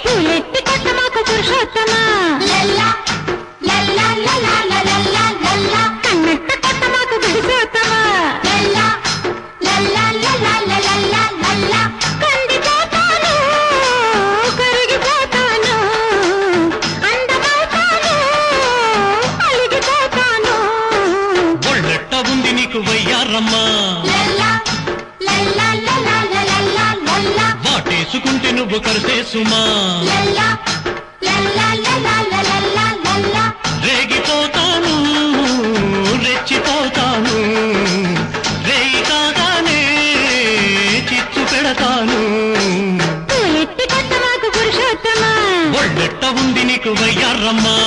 పూలెత్తి కొట్ట మాకు పురుషోత్తమా కన్నెట్ట కొట్ట మాకు పురుషోత్తమా కందిపోతాను కరిగిపోతాను అందమవుతాను అలిగిపోతాను ఒళ్ళెట్ట ఉంది నీకు వయ్యారమ్మా వాటేసుకుంటే నువ్వు కరిసేసుమా రేగిపోతాను రెచ్చిపోతాను రేయి కాగానే చిచ్చు పెడతాను పూలెత్తి కొట్ట మాకు పురుషోత్తమా ఒళ్ళెట్ట ఉంది నీకు వయ్యారమ్మా